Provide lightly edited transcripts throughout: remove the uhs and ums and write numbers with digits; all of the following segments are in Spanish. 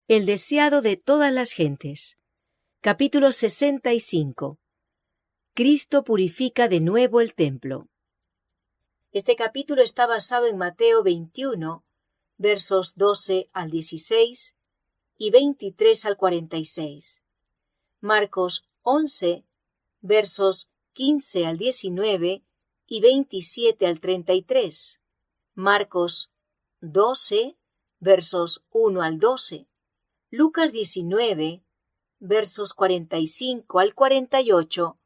El deseado de todas las gentes. Capítulo 65. Cristo purifica de nuevo el templo. Este capítulo está basado en Mateo 21, versos 12 al 16 y 23 al 46. Marcos 11, versos 15 al 19 y 27 al 33. Marcos 12, versos 1 al 12. Lucas 19, versos 45 al 48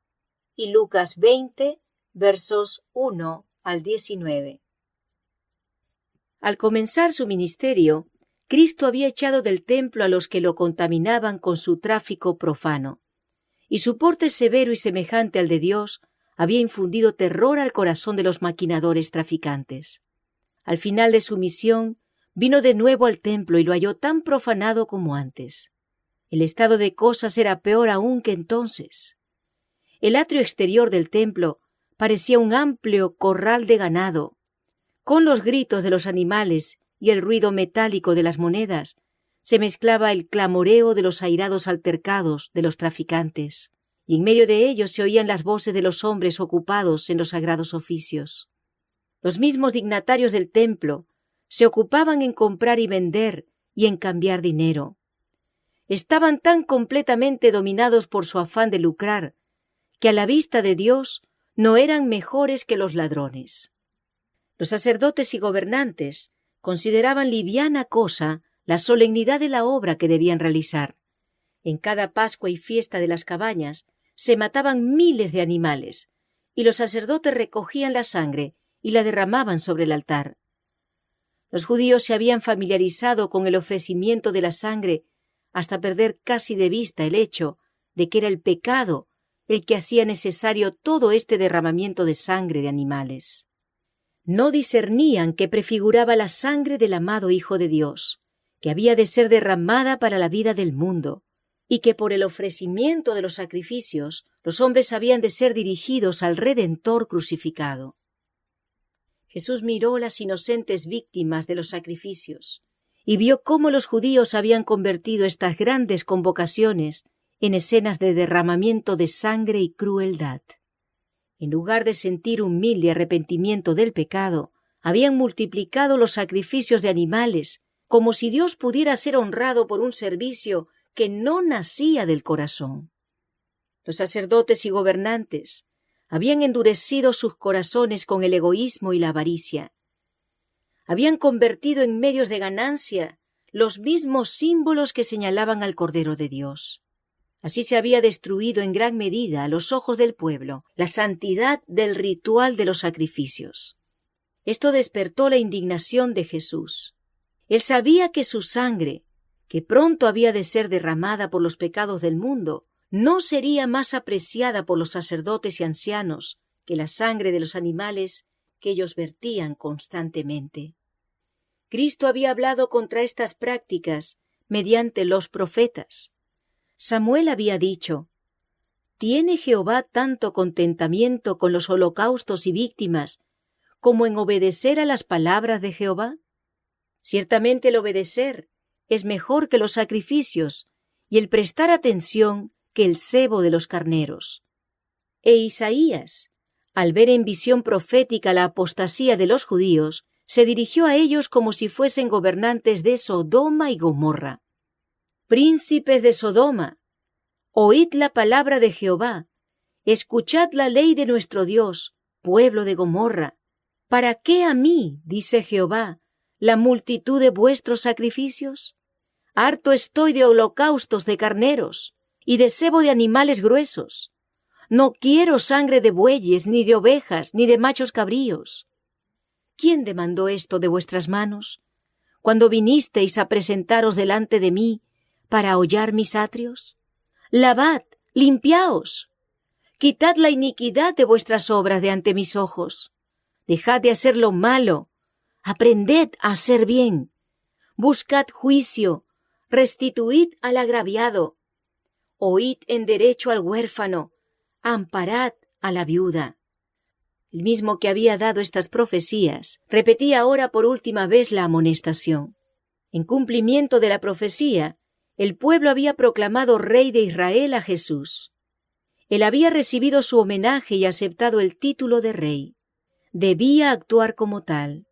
y Lucas 20, versos 1 al 19. Al comenzar su ministerio, Cristo había echado del templo a los que lo contaminaban con su tráfico profano, y su porte severo y semejante al de Dios había infundido terror al corazón de los maquinadores traficantes. Al final de su misión, vino de nuevo al templo y lo halló tan profanado como antes. El estado de cosas era peor aún que entonces. El atrio exterior del templo parecía un amplio corral de ganado. Con los gritos de los animales y el ruido metálico de las monedas, se mezclaba el clamoreo de los airados altercados de los traficantes, y en medio de ellos se oían las voces de los hombres ocupados en los sagrados oficios. Los mismos dignatarios del templo se ocupaban en comprar y vender y en cambiar dinero. Estaban tan completamente dominados por su afán de lucrar, que a la vista de Dios no eran mejores que los ladrones. Los sacerdotes y gobernantes consideraban liviana cosa la solemnidad de la obra que debían realizar. En cada Pascua y fiesta de las cabañas se mataban miles de animales, y los sacerdotes recogían la sangre y la derramaban sobre el altar. Los judíos se habían familiarizado con el ofrecimiento de la sangre hasta perder casi de vista el hecho de que era el pecado el que hacía necesario todo este derramamiento de sangre de animales. No discernían que prefiguraba la sangre del amado Hijo de Dios, que había de ser derramada para la vida del mundo, y que por el ofrecimiento de los sacrificios los hombres habían de ser dirigidos al Redentor crucificado. Jesús miró las inocentes víctimas de los sacrificios y vio cómo los judíos habían convertido estas grandes convocaciones en escenas de derramamiento de sangre y crueldad. En lugar de sentir humilde arrepentimiento del pecado, habían multiplicado los sacrificios de animales, como si Dios pudiera ser honrado por un servicio que no nacía del corazón. Los sacerdotes y gobernantes habían endurecido sus corazones con el egoísmo y la avaricia. Habían convertido en medios de ganancia los mismos símbolos que señalaban al Cordero de Dios. Así se había destruido en gran medida a los ojos del pueblo la santidad del ritual de los sacrificios. Esto despertó la indignación de Jesús. Él sabía que su sangre, que pronto había de ser derramada por los pecados del mundo, no sería más apreciada por los sacerdotes y ancianos que la sangre de los animales que ellos vertían constantemente. Cristo había hablado contra estas prácticas mediante los profetas. Samuel había dicho: ¿tiene Jehová tanto contentamiento con los holocaustos y víctimas como en obedecer a las palabras de Jehová? Ciertamente el obedecer es mejor que los sacrificios y el prestar atención que el cebo de los carneros. E Isaías, al ver en visión profética la apostasía de los judíos, se dirigió a ellos como si fuesen gobernantes de Sodoma y Gomorra. Príncipes de Sodoma, oíd la palabra de Jehová, escuchad la ley de nuestro Dios, pueblo de Gomorra. ¿Para qué a mí, dice Jehová, la multitud de vuestros sacrificios? Harto estoy de holocaustos de carneros y de cebo de animales gruesos. No quiero sangre de bueyes, ni de ovejas, ni de machos cabríos. ¿Quién demandó esto de vuestras manos, cuando vinisteis a presentaros delante de mí para hollar mis atrios? Lavad, limpiaos, quitad la iniquidad de vuestras obras de ante mis ojos. Dejad de hacer lo malo, aprended a hacer bien. Buscad juicio, restituid al agraviado. Oíd en derecho al huérfano, amparad a la viuda. El mismo que había dado estas profecías repetía ahora por última vez la amonestación. En cumplimiento de la profecía, el pueblo había proclamado rey de Israel a Jesús. Él había recibido su homenaje y aceptado el título de rey. Debía actuar como tal.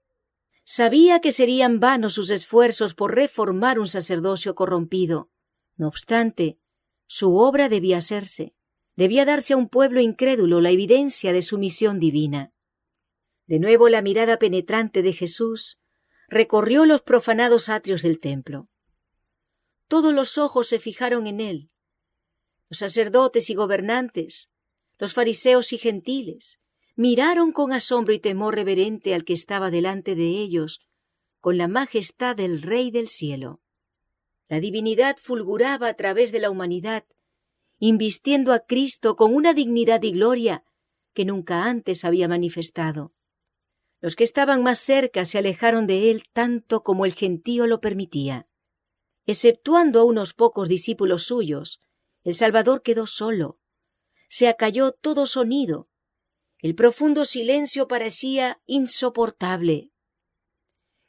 Sabía que serían vanos sus esfuerzos por reformar un sacerdocio corrompido. No obstante, su obra debía hacerse. Debía darse a un pueblo incrédulo la evidencia de su misión divina. De nuevo la mirada penetrante de Jesús recorrió los profanados atrios del templo. Todos los ojos se fijaron en él. Los sacerdotes y gobernantes, los fariseos y gentiles, miraron con asombro y temor reverente al que estaba delante de ellos, con la majestad del Rey del cielo. La divinidad fulguraba a través de la humanidad, invistiendo a Cristo con una dignidad y gloria que nunca antes había manifestado. Los que estaban más cerca se alejaron de él tanto como el gentío lo permitía. Exceptuando a unos pocos discípulos suyos, el Salvador quedó solo. Se acalló todo sonido. El profundo silencio parecía insoportable.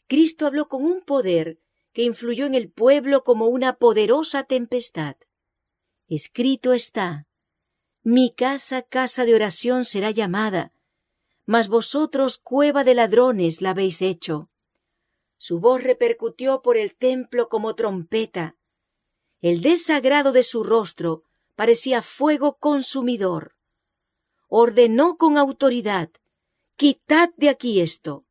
Cristo habló con un poder que influyó en el pueblo como una poderosa tempestad. Escrito está: mi casa, casa de oración será llamada, mas vosotros cueva de ladrones la habéis hecho. Su voz repercutió por el templo como trompeta. El desagrado de su rostro parecía fuego consumidor. Ordenó con autoridad: quitad de aquí esto.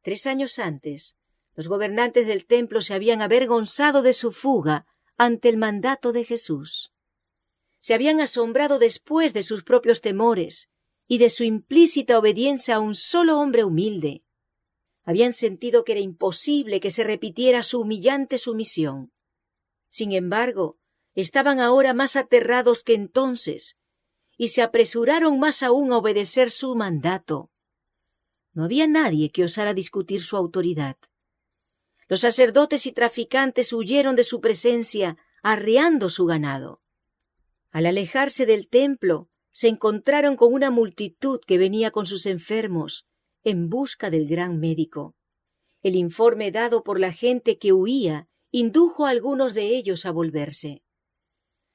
3 años antes, los gobernantes del templo se habían avergonzado de su fuga ante el mandato de Jesús. Se habían asombrado después de sus propios temores y de su implícita obediencia a un solo hombre humilde. Habían sentido que era imposible que se repitiera su humillante sumisión. Sin embargo, estaban ahora más aterrados que entonces y se apresuraron más aún a obedecer su mandato. No había nadie que osara discutir su autoridad. Los sacerdotes y traficantes huyeron de su presencia, arreando su ganado. Al alejarse del templo, se encontraron con una multitud que venía con sus enfermos en busca del gran médico. El informe dado por la gente que huía indujo a algunos de ellos a volverse.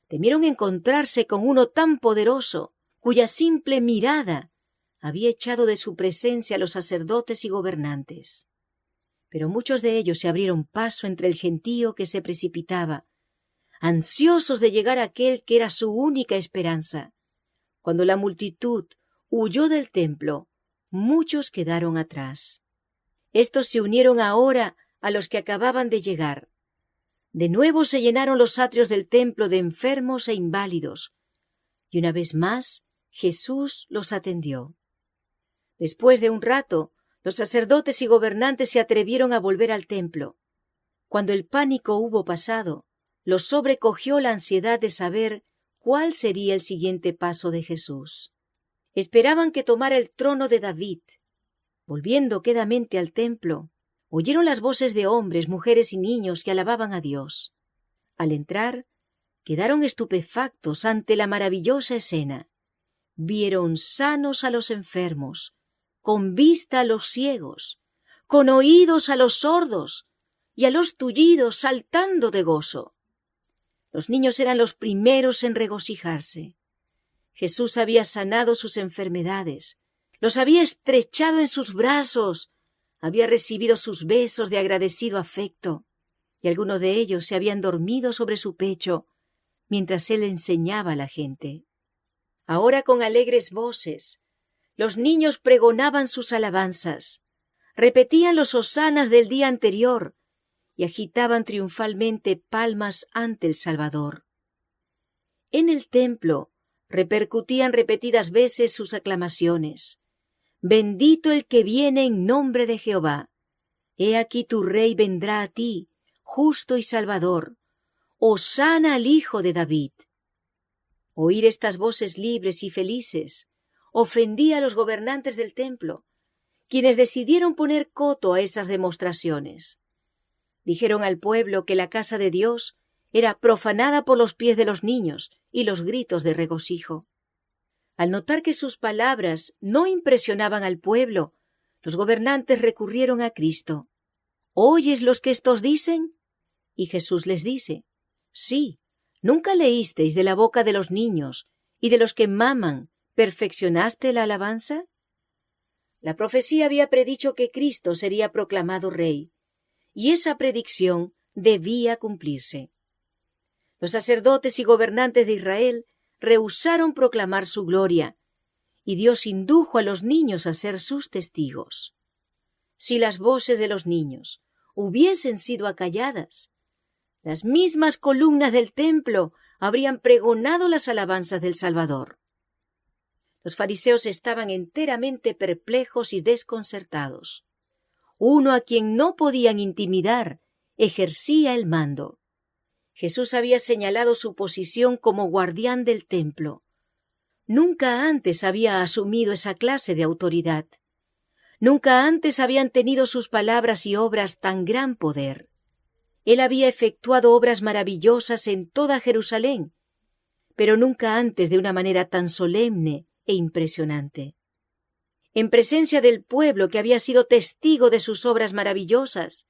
Temieron encontrarse con uno tan poderoso, cuya simple mirada había echado de su presencia a los sacerdotes y gobernantes. Pero muchos de ellos se abrieron paso entre el gentío que se precipitaba, ansiosos de llegar a aquel que era su única esperanza. Cuando la multitud huyó del templo, muchos quedaron atrás. Estos se unieron ahora a los que acababan de llegar. De nuevo se llenaron los atrios del templo de enfermos e inválidos, y una vez más Jesús los atendió. Después de un rato, los sacerdotes y gobernantes se atrevieron a volver al templo. Cuando el pánico hubo pasado, los sobrecogió la ansiedad de saber cuál sería el siguiente paso de Jesús. Esperaban que tomara el trono de David. Volviendo quedamente al templo, oyeron las voces de hombres, mujeres y niños que alababan a Dios. Al entrar, quedaron estupefactos ante la maravillosa escena. Vieron sanos a los enfermos, con vista a los ciegos, con oídos a los sordos y a los tullidos saltando de gozo. Los niños eran los primeros en regocijarse. Jesús había sanado sus enfermedades, los había estrechado en sus brazos, había recibido sus besos de agradecido afecto, y algunos de ellos se habían dormido sobre su pecho mientras él enseñaba a la gente. Ahora con alegres voces, los niños pregonaban sus alabanzas, repetían los hosanas del día anterior y agitaban triunfalmente palmas ante el Salvador. En el templo repercutían repetidas veces sus aclamaciones. Bendito el que viene en nombre de Jehová. He aquí tu rey vendrá a ti, justo y salvador. Hosana al Hijo de David. Oír estas voces libres y felices ofendía a los gobernantes del templo, quienes decidieron poner coto a esas demostraciones. Dijeron al pueblo que la casa de Dios era profanada por los pies de los niños y los gritos de regocijo. Al notar que sus palabras no impresionaban al pueblo, los gobernantes recurrieron a Cristo. ¿Oyes lo que estos dicen? Y Jesús les dice: sí, ¿nunca leísteis de la boca de los niños y de los que maman, perfeccionaste la alabanza? La profecía había predicho que Cristo sería proclamado rey, y esa predicción debía cumplirse. Los sacerdotes y gobernantes de Israel rehusaron proclamar su gloria, y Dios indujo a los niños a ser sus testigos. Si las voces de los niños hubiesen sido acalladas, las mismas columnas del templo habrían pregonado las alabanzas del Salvador. Los fariseos estaban enteramente perplejos y desconcertados. Uno a quien no podían intimidar ejercía el mando. Jesús había señalado su posición como guardián del templo. Nunca antes había asumido esa clase de autoridad. Nunca antes habían tenido sus palabras y obras tan gran poder. Él había efectuado obras maravillosas en toda Jerusalén, pero nunca antes de una manera tan solemne e impresionante. En presencia del pueblo que había sido testigo de sus obras maravillosas,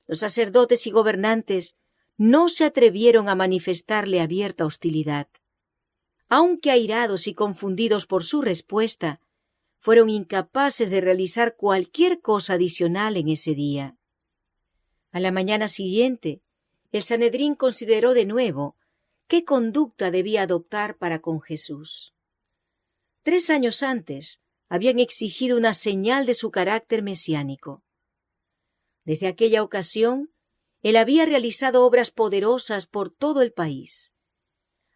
los sacerdotes y gobernantes no se atrevieron a manifestarle abierta hostilidad. Aunque airados y confundidos por su respuesta, fueron incapaces de realizar cualquier cosa adicional en ese día. A la mañana siguiente, el Sanedrín consideró de nuevo qué conducta debía adoptar para con Jesús. 3 años antes habían exigido una señal de su carácter mesiánico. Desde aquella ocasión, él había realizado obras poderosas por todo el país.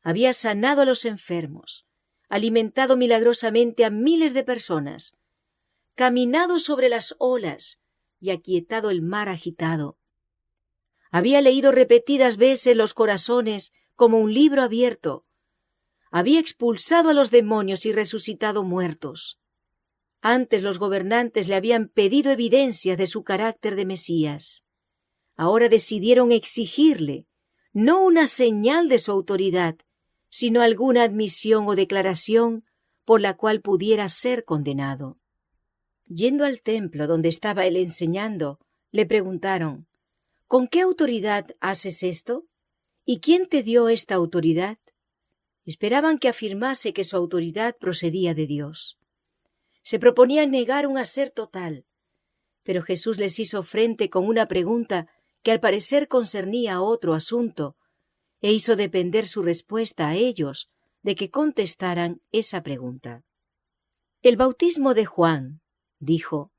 Había sanado a los enfermos, alimentado milagrosamente a miles de personas, caminado sobre las olas y aquietado el mar agitado. Había leído repetidas veces los corazones como un libro abierto. Había expulsado a los demonios y resucitado muertos. Antes los gobernantes le habían pedido evidencias de su carácter de Mesías. Ahora decidieron exigirle no una señal de su autoridad, sino alguna admisión o declaración por la cual pudiera ser condenado. Yendo al templo donde estaba él enseñando, le preguntaron: ¿con qué autoridad haces esto? ¿Y quién te dio esta autoridad? Esperaban que afirmase que su autoridad procedía de Dios. Se proponían negar un hacer total, pero Jesús les hizo frente con una pregunta que al parecer concernía a otro asunto, e hizo depender su respuesta a ellos de que contestaran esa pregunta. El bautismo de Juan, dijo,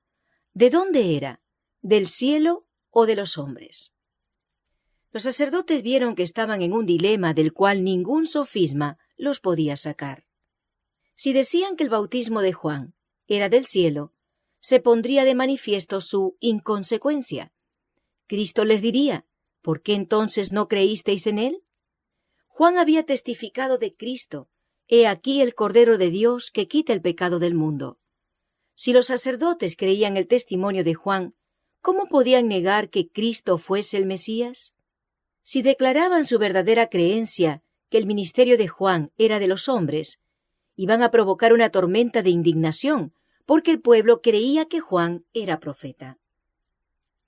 ¿de dónde era? ¿Del cielo o de los hombres? Los sacerdotes vieron que estaban en un dilema del cual ningún sofisma los podía sacar. Si decían que el bautismo de Juan era del cielo, se pondría de manifiesto su inconsecuencia. Cristo les diría: ¿por qué entonces no creísteis en él? Juan había testificado de Cristo: he aquí el Cordero de Dios que quita el pecado del mundo. Si los sacerdotes creían el testimonio de Juan, ¿cómo podían negar que Cristo fuese el Mesías? Si declaraban su verdadera creencia, que el ministerio de Juan era de los hombres, iban a provocar una tormenta de indignación, porque el pueblo creía que Juan era profeta.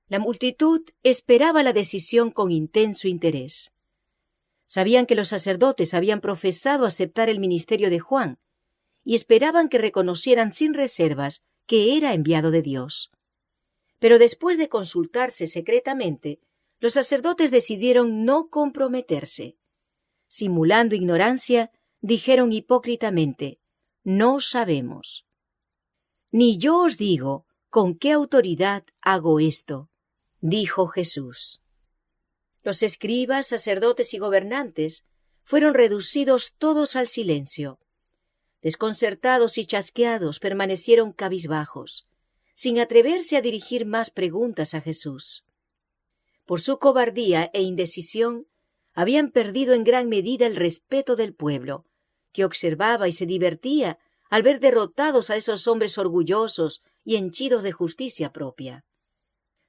La multitud esperaba la decisión con intenso interés. Sabían que los sacerdotes habían profesado aceptar el ministerio de Juan, y esperaban que reconocieran sin reservas que era enviado de Dios. Pero después de consultarse secretamente, los sacerdotes decidieron no comprometerse. Simulando ignorancia, dijeron hipócritamente: no sabemos. Ni yo os digo con qué autoridad hago esto, dijo Jesús. Los escribas, sacerdotes y gobernantes fueron reducidos todos al silencio. Desconcertados y chasqueados, permanecieron cabizbajos, sin atreverse a dirigir más preguntas a Jesús. Por su cobardía e indecisión, habían perdido en gran medida el respeto del pueblo, que observaba y se divertía al ver derrotados a esos hombres orgullosos y henchidos de justicia propia.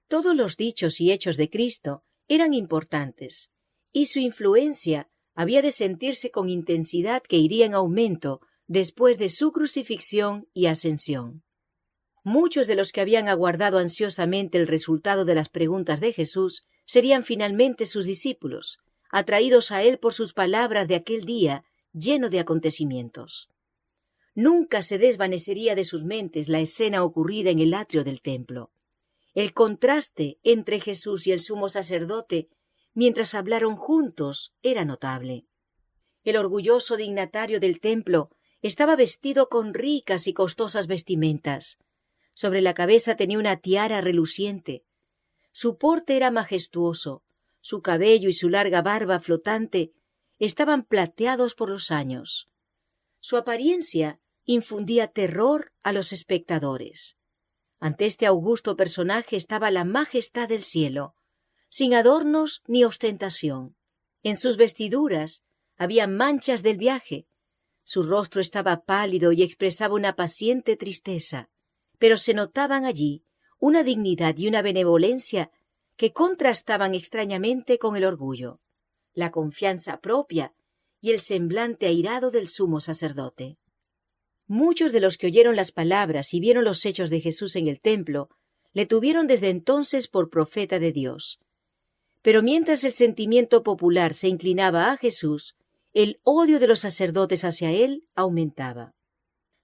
Todos los dichos y hechos de Cristo eran importantes, y su influencia había de sentirse con intensidad que iría en aumento después de su crucifixión y ascensión. Muchos de los que habían aguardado ansiosamente el resultado de las preguntas de Jesús serían finalmente sus discípulos, atraídos a él por sus palabras de aquel día lleno de acontecimientos. Nunca se desvanecería de sus mentes la escena ocurrida en el atrio del templo. El contraste entre Jesús y el sumo sacerdote, mientras hablaron juntos, era notable. El orgulloso dignatario del templo estaba vestido con ricas y costosas vestimentas. Sobre la cabeza tenía una tiara reluciente. Su porte era majestuoso, su cabello y su larga barba flotante estaban plateados por los años. Su apariencia infundía terror a los espectadores. Ante este augusto personaje estaba la majestad del cielo, sin adornos ni ostentación. En sus vestiduras había manchas del viaje. Su rostro estaba pálido y expresaba una paciente tristeza, pero se notaban allí una dignidad y una benevolencia que contrastaban extrañamente con el orgullo, la confianza propia y el semblante airado del sumo sacerdote. Muchos de los que oyeron las palabras y vieron los hechos de Jesús en el templo le tuvieron desde entonces por profeta de Dios. Pero mientras el sentimiento popular se inclinaba a Jesús, el odio de los sacerdotes hacia él aumentaba.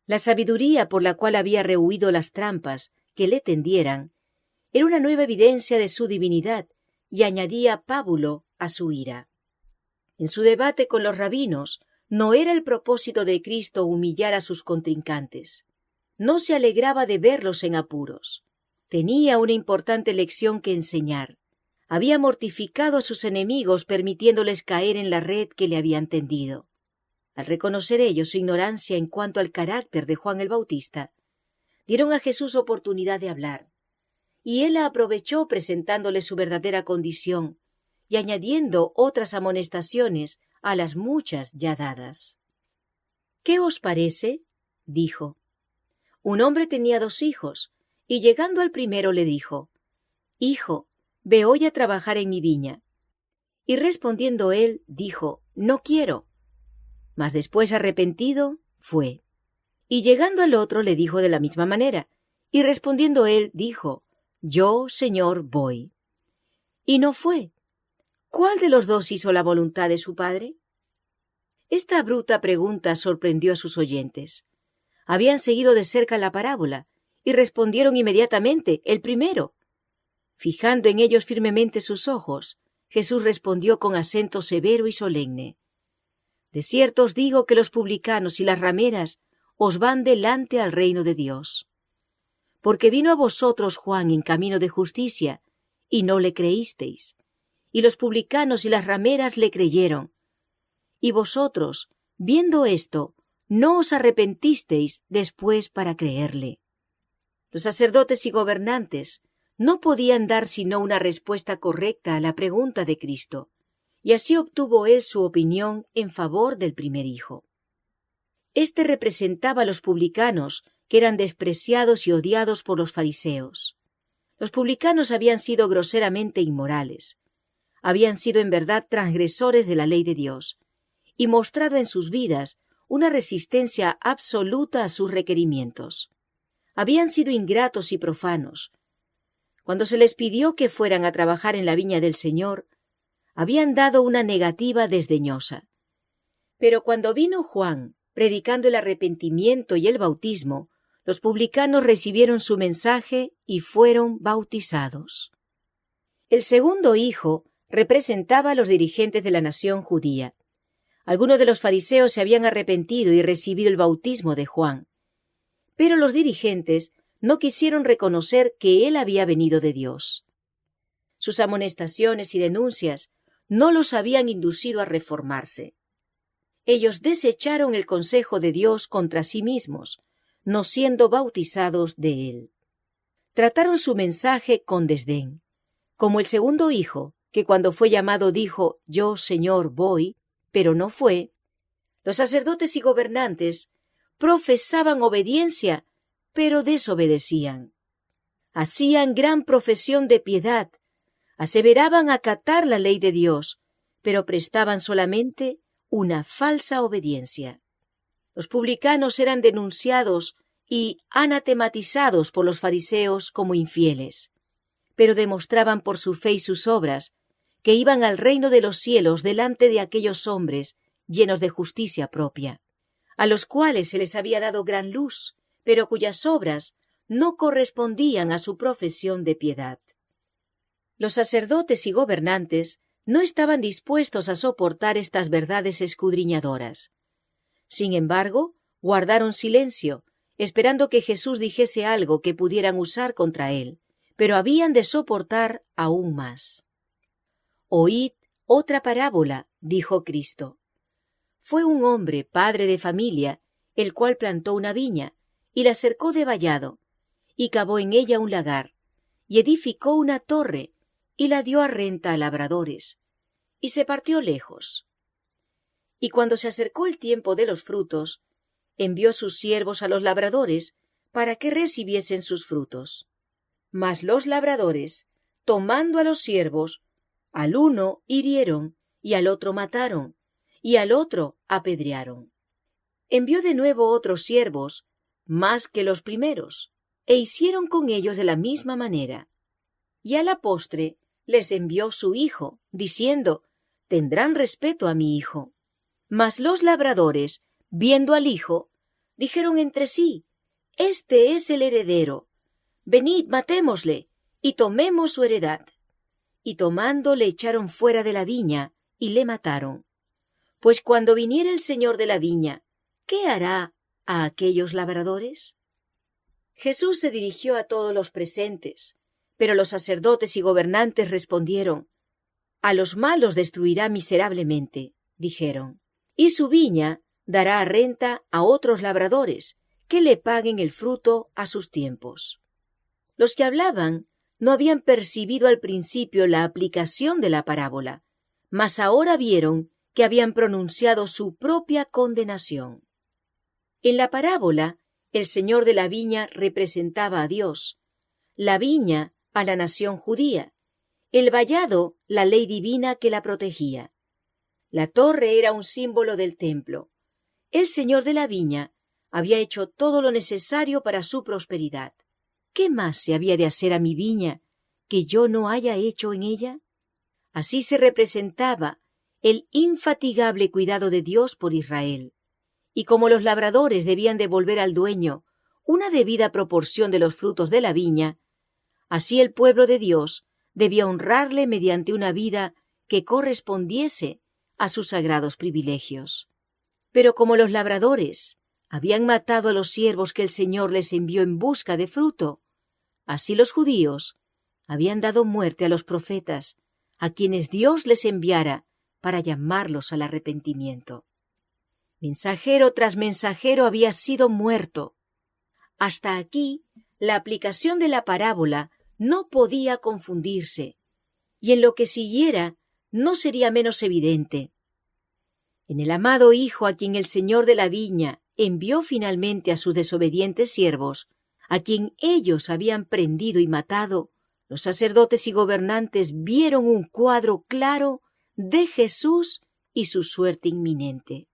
La sabiduría por la cual había rehuido las trampas que le tendieran era una nueva evidencia de su divinidad y añadía pábulo a su ira. En su debate con los rabinos, no era el propósito de Cristo humillar a sus contrincantes. No se alegraba de verlos en apuros. Tenía una importante lección que enseñar. Había mortificado a sus enemigos permitiéndoles caer en la red que le habían tendido. Al reconocer ellos su ignorancia en cuanto al carácter de Juan el Bautista, dieron a Jesús oportunidad de hablar, y él la aprovechó presentándole su verdadera condición y añadiendo otras amonestaciones a las muchas ya dadas. «¿Qué os parece?», dijo. Un hombre tenía 2 hijos, y llegando al primero le dijo: «Hijo, ve hoy a trabajar en mi viña». Y respondiendo él, dijo: «No quiero». Mas después, arrepentido, fue. Y llegando al otro le dijo de la misma manera, y respondiendo él, dijo: «Yo, Señor, voy». Y no fue. ¿Cuál de los 2 hizo la voluntad de su padre? Esta bruta pregunta sorprendió a sus oyentes. Habían seguido de cerca la parábola y respondieron inmediatamente: «El primero». Fijando en ellos firmemente sus ojos, Jesús respondió con acento severo y solemne: «De cierto os digo que los publicanos y las rameras os van delante al reino de Dios. Porque vino a vosotros Juan en camino de justicia, y no le creísteis, y los publicanos y las rameras le creyeron. Y vosotros, viendo esto, no os arrepentisteis después para creerle». Los sacerdotes y gobernantes no podían dar sino una respuesta correcta a la pregunta de Cristo, y así obtuvo él su opinión en favor del primer hijo. Este representaba a los publicanos, que eran despreciados y odiados por los fariseos. Los publicanos habían sido groseramente inmorales. Habían sido en verdad transgresores de la ley de Dios, y mostrado en sus vidas una resistencia absoluta a sus requerimientos. Habían sido ingratos y profanos. Cuando se les pidió que fueran a trabajar en la viña del Señor, habían dado una negativa desdeñosa. Pero cuando vino Juan, predicando el arrepentimiento y el bautismo, los publicanos recibieron su mensaje y fueron bautizados. El segundo hijo representaba a los dirigentes de la nación judía. Algunos de los fariseos se habían arrepentido y recibido el bautismo de Juan, pero los dirigentes no quisieron reconocer que él había venido de Dios. Sus amonestaciones y denuncias no los habían inducido a reformarse. Ellos desecharon el consejo de Dios contra sí mismos, no siendo bautizados de él. Trataron su mensaje con desdén, como el segundo hijo, que cuando fue llamado dijo: «Yo, Señor, voy», pero no fue. Los sacerdotes y gobernantes profesaban obediencia, pero desobedecían. Hacían gran profesión de piedad, aseveraban acatar la ley de Dios, pero prestaban solamente una falsa obediencia. Los publicanos eran denunciados y anatematizados por los fariseos como infieles, pero demostraban por su fe y sus obras que iban al reino de los cielos delante de aquellos hombres llenos de justicia propia, a los cuales se les había dado gran luz, pero cuyas obras no correspondían a su profesión de piedad. Los sacerdotes y gobernantes no estaban dispuestos a soportar estas verdades escudriñadoras. Sin embargo, guardaron silencio, esperando que Jesús dijese algo que pudieran usar contra él, pero habían de soportar aún más. «Oíd otra parábola», dijo Cristo. Fue un hombre, padre de familia, el cual plantó una viña, y la cercó de vallado, y cavó en ella un lagar, y edificó una torre, y la dio a renta a labradores, y se partió lejos. Y cuando se acercó el tiempo de los frutos, envió sus siervos a los labradores para que recibiesen sus frutos. Mas los labradores, tomando a los siervos, al uno hirieron, y al otro mataron, y al otro apedrearon. Envió de nuevo otros siervos, más que los primeros, e hicieron con ellos de la misma manera. Y a la postre les envió su hijo, diciendo: «Tendrán respeto a mi hijo». Mas los labradores, viendo al hijo, dijeron entre sí: «Este es el heredero. Venid, matémosle, y tomemos su heredad». Y tomando le echaron fuera de la viña, y le mataron. Pues cuando viniere el señor de la viña, ¿qué hará a aquellos labradores? Jesús se dirigió a todos los presentes, pero los sacerdotes y gobernantes respondieron: «A los malos destruirá miserablemente», dijeron, «y su viña dará a renta a otros labradores, que le paguen el fruto a sus tiempos». Los que hablaban no habían percibido al principio la aplicación de la parábola, mas ahora vieron que habían pronunciado su propia condenación. En la parábola, el señor de la viña representaba a Dios, la viña a la nación judía, el vallado la ley divina que la protegía. La torre era un símbolo del templo. El señor de la viña había hecho todo lo necesario para su prosperidad. ¿Qué más se había de hacer a mi viña que yo no haya hecho en ella? Así se representaba el infatigable cuidado de Dios por Israel. Y como los labradores debían devolver al dueño una debida proporción de los frutos de la viña, así el pueblo de Dios debía honrarle mediante una vida que correspondiese a sus sagrados privilegios. Pero como los labradores habían matado a los siervos que el Señor les envió en busca de fruto, así los judíos habían dado muerte a los profetas, a quienes Dios les enviara para llamarlos al arrepentimiento. Mensajero tras mensajero había sido muerto. Hasta aquí, la aplicación de la parábola no podía confundirse, y en lo que siguiera no sería menos evidente. En el amado Hijo a quien el Señor de la viña envió finalmente a sus desobedientes siervos, a quien ellos habían prendido y matado, los sacerdotes y gobernantes vieron un cuadro claro de Jesús y su suerte inminente.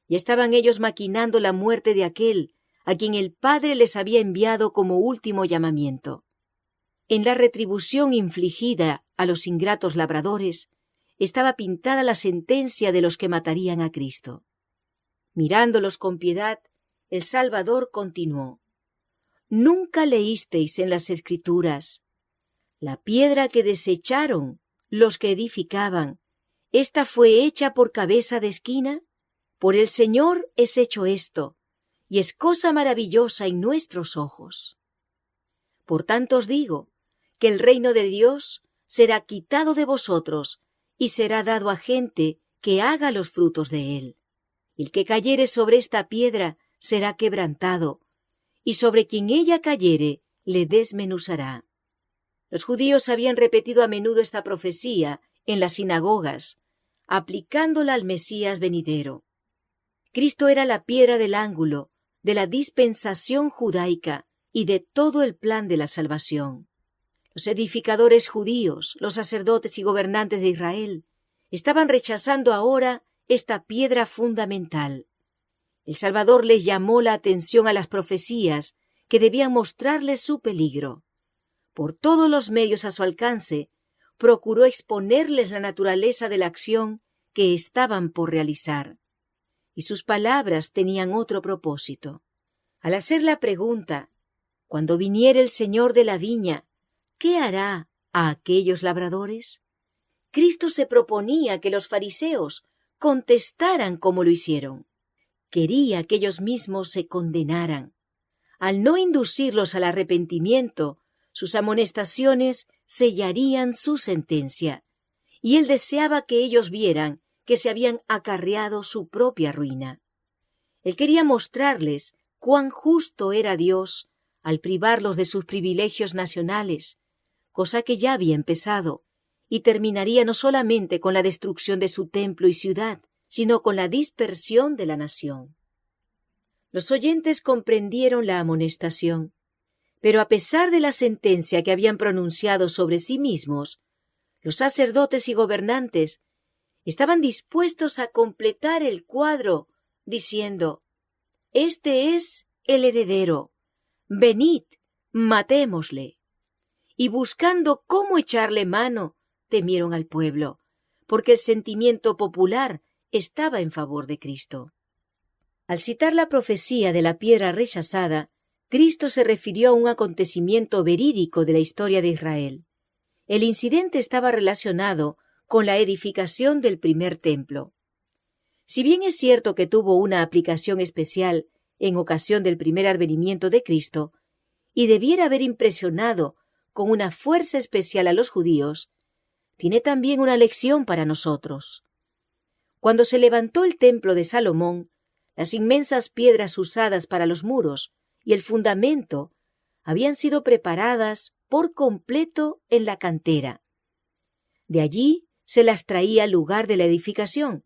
Ya estaban ellos maquinando la muerte de aquel a quien el Padre les había enviado como último llamamiento. En la retribución infligida a los ingratos labradores estaba pintada la sentencia de los que matarían a Cristo. Mirándolos con piedad, el Salvador continuó: «¿Nunca leísteis en las Escrituras: la piedra que desecharon los que edificaban, esta fue hecha por cabeza de esquina? Por el Señor es hecho esto, y es cosa maravillosa en nuestros ojos. Por tanto os digo, que el reino de Dios será quitado de vosotros, y será dado a gente que haga los frutos de él. El que cayere sobre esta piedra será quebrantado, y sobre quien ella cayere le desmenuzará». Los judíos habían repetido a menudo esta profecía en las sinagogas, aplicándola al Mesías venidero. Cristo era la piedra del ángulo de la dispensación judaica y de todo el plan de la salvación. Los edificadores judíos, los sacerdotes y gobernantes de Israel, estaban rechazando ahora esta piedra fundamental. El Salvador les llamó la atención a las profecías que debían mostrarles su peligro. por todos los medios a su alcance, procuró exponerles la naturaleza de la acción que estaban por realizar. Y sus palabras tenían otro propósito. Al hacer la pregunta, cuando viniere el Señor de la viña, ¿qué hará a aquellos labradores? Cristo se proponía que los fariseos contestaran como lo hicieron. Quería que ellos mismos se condenaran. Al no inducirlos al arrepentimiento, sus amonestaciones sellarían su sentencia, y él deseaba que ellos vieran que se habían acarreado su propia ruina. Él quería mostrarles cuán justo era Dios al privarlos de sus privilegios nacionales, cosa que ya había empezado, y terminaría no solamente con la destrucción de su templo y ciudad, sino con la dispersión de la nación. Los oyentes comprendieron la amonestación, pero a pesar de la sentencia que habían pronunciado sobre sí mismos, los sacerdotes y gobernantes estaban dispuestos a completar el cuadro, diciendo: «Este es el heredero. Venid, matémosle». Y buscando cómo echarle mano, temieron al pueblo, porque el sentimiento popular estaba en favor de Cristo. Al citar la profecía de la piedra rechazada, Cristo se refirió a un acontecimiento verídico de la historia de Israel. El incidente estaba relacionado con la edificación del primer templo. Si bien es cierto que tuvo una aplicación especial en ocasión del primer advenimiento de Cristo, y debiera haber impresionado con una fuerza especial a los judíos, tiene también una lección para nosotros. Cuando se levantó el templo de Salomón, las inmensas piedras usadas para los muros y el fundamento habían sido preparadas por completo en la cantera. De allí se las traía al lugar de la edificación,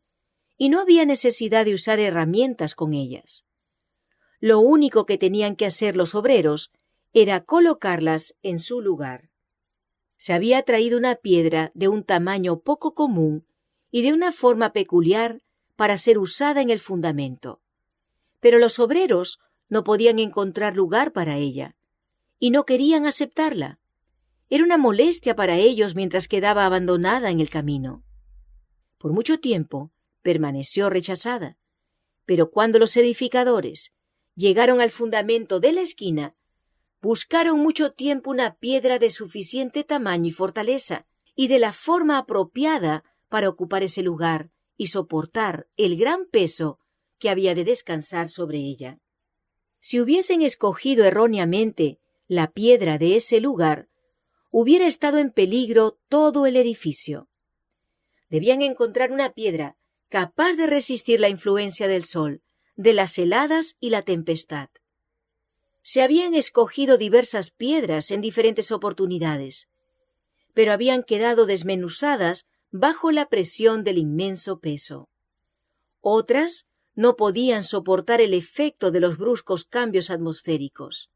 y no había necesidad de usar herramientas con ellas. Lo único que tenían que hacer los obreros era colocarlas en su lugar. Se había traído una piedra de un tamaño poco común y de una forma peculiar para ser usada en el fundamento. Pero los obreros no podían encontrar lugar para ella, y no querían aceptarla. Era una molestia para ellos mientras quedaba abandonada en el camino. Por mucho tiempo permaneció rechazada, pero cuando los edificadores llegaron al fundamento de la esquina, buscaron mucho tiempo una piedra de suficiente tamaño y fortaleza, y de la forma apropiada para ocupar ese lugar y soportar el gran peso que había de descansar sobre ella. Si hubiesen escogido erróneamente la piedra de ese lugar, hubiera estado en peligro todo el edificio. Debían encontrar una piedra capaz de resistir la influencia del sol, de las heladas y la tempestad. Se habían escogido diversas piedras en diferentes oportunidades, pero habían quedado desmenuzadas bajo la presión del inmenso peso. Otras no podían soportar el efecto de los bruscos cambios atmosféricos.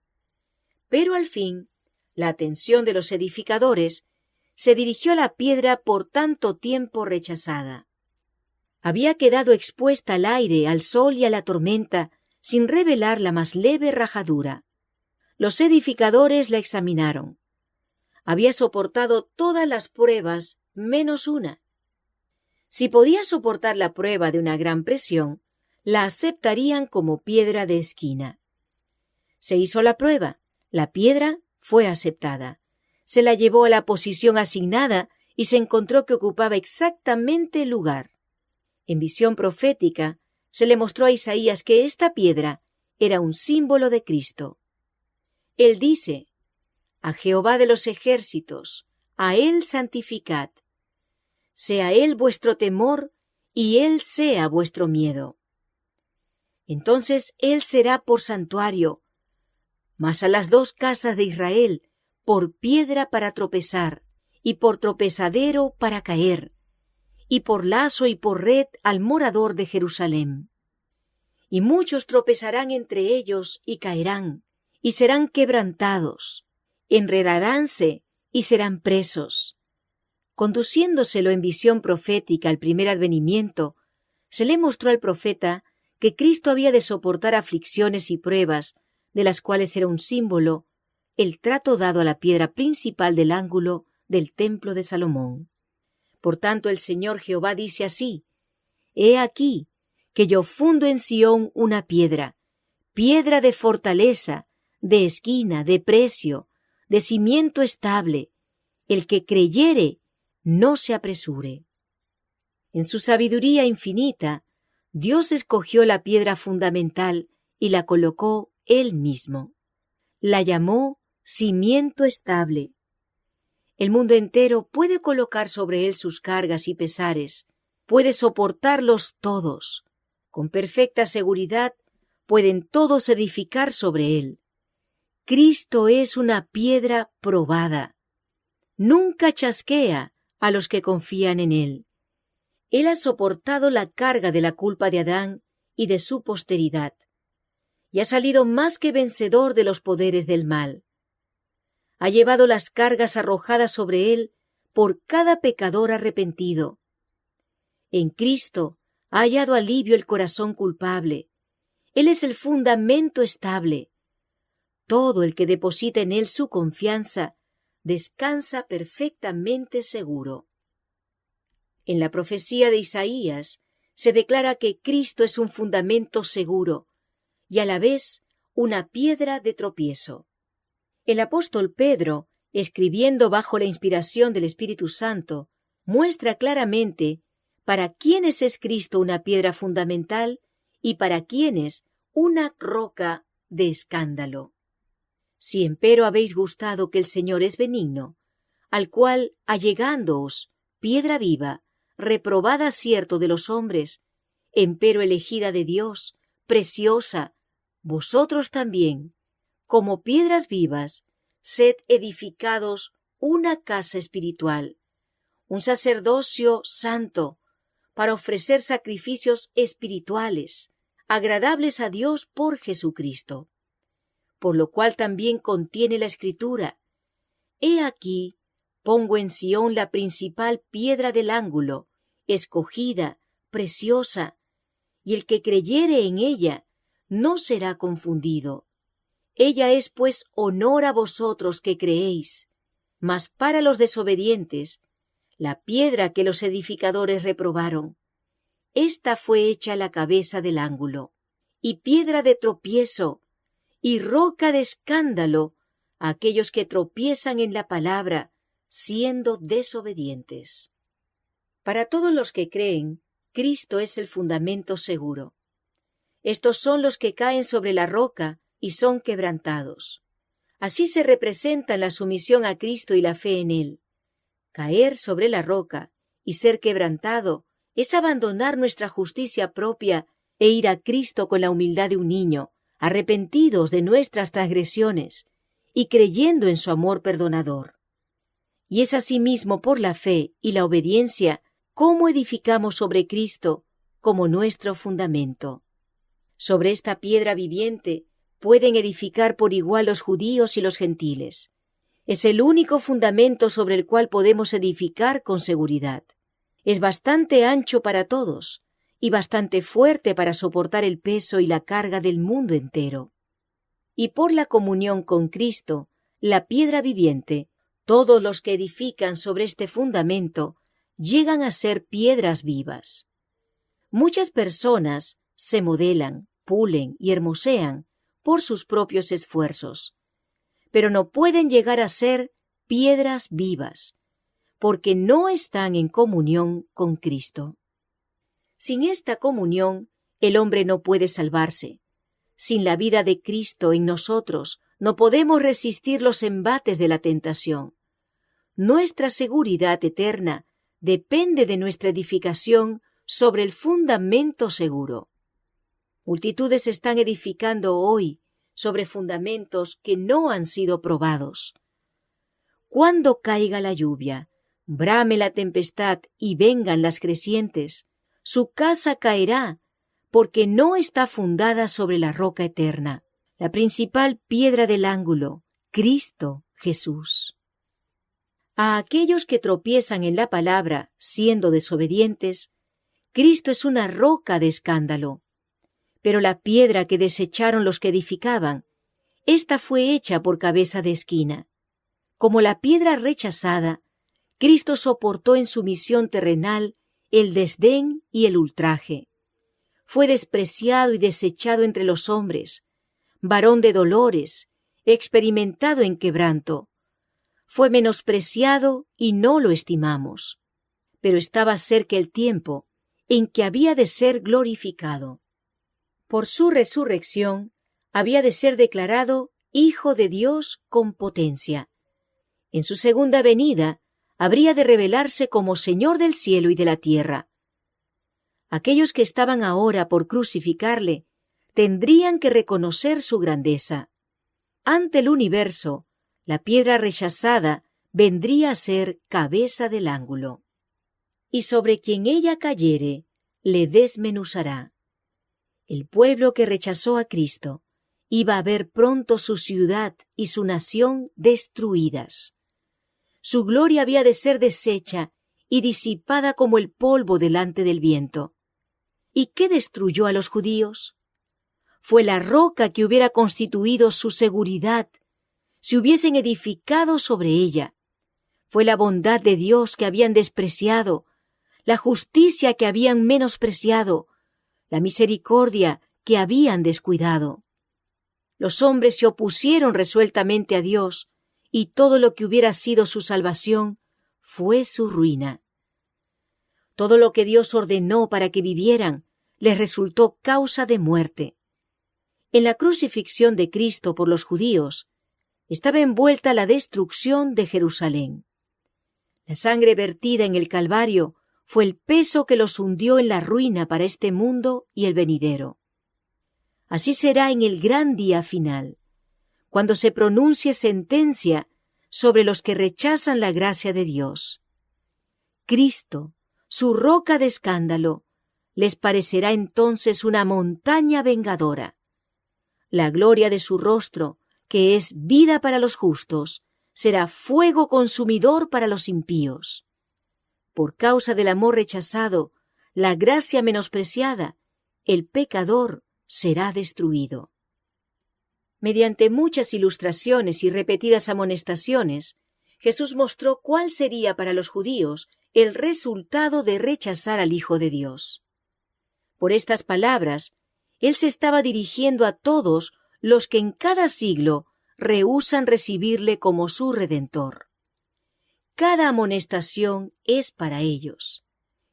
Pero al fin, la atención de los edificadores se dirigió a la piedra por tanto tiempo rechazada. Había quedado expuesta al aire, al sol y a la tormenta, sin revelar la más leve rajadura. Los edificadores la examinaron. Había soportado todas las pruebas menos una. Si podía soportar la prueba de una gran presión, la aceptarían como piedra de esquina. Se hizo la prueba. La piedra fue aceptada. Se la llevó a la posición asignada y se encontró que ocupaba exactamente el lugar. En visión profética, se le mostró a Isaías que esta piedra era un símbolo de Cristo. Él dice: «A Jehová de los ejércitos, a Él santificad. Sea Él vuestro temor y Él sea vuestro miedo». Entonces Él será por santuario, mas a las dos casas de Israel por piedra para tropezar, y por tropezadero para caer, y por lazo y por red al morador de Jerusalén. Y muchos tropezarán entre ellos y caerán, y serán quebrantados, enredaránse y serán presos. Conduciéndoselo en visión profética al primer advenimiento, se le mostró al profeta que Cristo había de soportar aflicciones y pruebas, de las cuales era un símbolo, el trato dado a la piedra principal del ángulo del templo de Salomón. Por tanto, el Señor Jehová dice así: He aquí que yo fundo en Sión una piedra, piedra de fortaleza, de esquina, de precio, de cimiento estable. El que creyere, no se apresure. En su sabiduría infinita, Dios escogió la piedra fundamental y la colocó Él mismo. La llamó cimiento estable. El mundo entero puede colocar sobre él sus cargas y pesares, puede soportarlos todos. Con perfecta seguridad pueden todos edificar sobre él. Cristo es una piedra probada. Nunca chasquea a los que confían en él. Él ha soportado la carga de la culpa de Adán y de su posteridad, y ha salido más que vencedor de los poderes del mal. Ha llevado las cargas arrojadas sobre él por cada pecador arrepentido. En Cristo ha hallado alivio el corazón culpable. Él es el fundamento estable. Todo el que deposita en él su confianza descansa perfectamente seguro. En la profecía de Isaías se declara que Cristo es un fundamento seguro y a la vez una piedra de tropiezo. El apóstol Pedro, escribiendo bajo la inspiración del Espíritu Santo, muestra claramente para quiénes es Cristo una piedra fundamental y para quiénes una roca de escándalo. Si empero habéis gustado que el Señor es benigno, al cual, allegándoos, piedra viva, reprobada cierto de los hombres, empero elegida de Dios, preciosa, vosotros también, como piedras vivas, sed edificados una casa espiritual, un sacerdocio santo, para ofrecer sacrificios espirituales, agradables a Dios por Jesucristo. Por lo cual también contiene la Escritura: He aquí, pongo en Sión la principal piedra del ángulo, escogida, preciosa, y el que creyere en ella no será confundido. Ella es pues honor a vosotros que creéis, mas para los desobedientes, la piedra que los edificadores reprobaron. Esta fue hecha la cabeza del ángulo, y piedra de tropiezo, y roca de escándalo a aquellos que tropiezan en la palabra, siendo desobedientes. Para todos los que creen, Cristo es el fundamento seguro. Estos son los que caen sobre la roca y son quebrantados. Así se representan la sumisión a Cristo y la fe en Él. Caer sobre la roca y ser quebrantado es abandonar nuestra justicia propia e ir a Cristo con la humildad de un niño, arrepentidos de nuestras transgresiones y creyendo en su amor perdonador. Y es asimismo por la fe y la obediencia cómo edificamos sobre Cristo como nuestro fundamento. Sobre esta piedra viviente pueden edificar por igual los judíos y los gentiles. Es el único fundamento sobre el cual podemos edificar con seguridad. Es bastante ancho para todos y bastante fuerte para soportar el peso y la carga del mundo entero. Y por la comunión con Cristo, la piedra viviente, todos los que edifican sobre este fundamento llegan a ser piedras vivas. Muchas personas se modelan, pulen y hermosean por sus propios esfuerzos, pero no pueden llegar a ser piedras vivas, porque no están en comunión con Cristo. Sin esta comunión, el hombre no puede salvarse. Sin la vida de Cristo en nosotros, no podemos resistir los embates de la tentación. Nuestra seguridad eterna depende de nuestra edificación sobre el fundamento seguro. Multitudes están edificando hoy sobre fundamentos que no han sido probados. Cuando caiga la lluvia, brame la tempestad y vengan las crecientes, su casa caerá, porque no está fundada sobre la roca eterna, la principal piedra del ángulo, Cristo Jesús. A aquellos que tropiezan en la palabra, siendo desobedientes, Cristo es una roca de escándalo. Pero la piedra que desecharon los que edificaban, Esta fue hecha por cabeza de esquina. Como la piedra rechazada, Cristo soportó en su misión terrenal el desdén y el ultraje. Fue despreciado y desechado entre los hombres, varón de dolores, experimentado en quebranto. Fue menospreciado y no lo estimamos. Pero estaba cerca el tiempo en que había de ser glorificado. Por su resurrección había de ser declarado Hijo de Dios con potencia. En su segunda venida habría de revelarse como Señor del cielo y de la tierra. Aquellos que estaban ahora por crucificarle tendrían que reconocer su grandeza. Ante el universo, la piedra rechazada vendría a ser cabeza del ángulo. Y sobre quien ella cayere, le desmenuzará. El pueblo que rechazó a Cristo iba a ver pronto su ciudad y su nación destruidas. Su gloria había de ser deshecha y disipada como el polvo delante del viento. ¿Y qué destruyó a los judíos? Fue la roca que hubiera constituido su seguridad, si hubiesen edificado sobre ella. Fue la bondad de Dios que habían despreciado, la justicia que habían menospreciado, la misericordia que habían descuidado. Los hombres se opusieron resueltamente a Dios, y todo lo que hubiera sido su salvación fue su ruina. Todo lo que Dios ordenó para que vivieran les resultó causa de muerte. En la crucifixión de Cristo por los judíos estaba envuelta la destrucción de Jerusalén. La sangre vertida en el Calvario fue el peso que los hundió en la ruina para este mundo y el venidero. Así será en el gran día final, cuando se pronuncie sentencia sobre los que rechazan la gracia de Dios. Cristo, su roca de escándalo, les parecerá entonces una montaña vengadora. La gloria de su rostro, que es vida para los justos, será fuego consumidor para los impíos. Por causa del amor rechazado, la gracia menospreciada, el pecador será destruido. Mediante muchas ilustraciones y repetidas amonestaciones, Jesús mostró cuál sería para los judíos el resultado de rechazar al Hijo de Dios. Por estas palabras, Él se estaba dirigiendo a todos los que en cada siglo rehúsan recibirle como su Redentor. Cada amonestación es para ellos.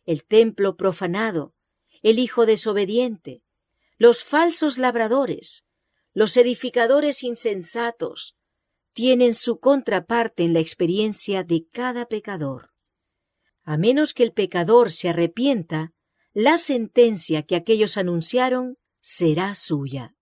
El templo profanado, el hijo desobediente, los falsos labradores, los edificadores insensatos, tienen su contraparte en la experiencia de cada pecador. A menos que el pecador se arrepienta, la sentencia que aquellos anunciaron será suya.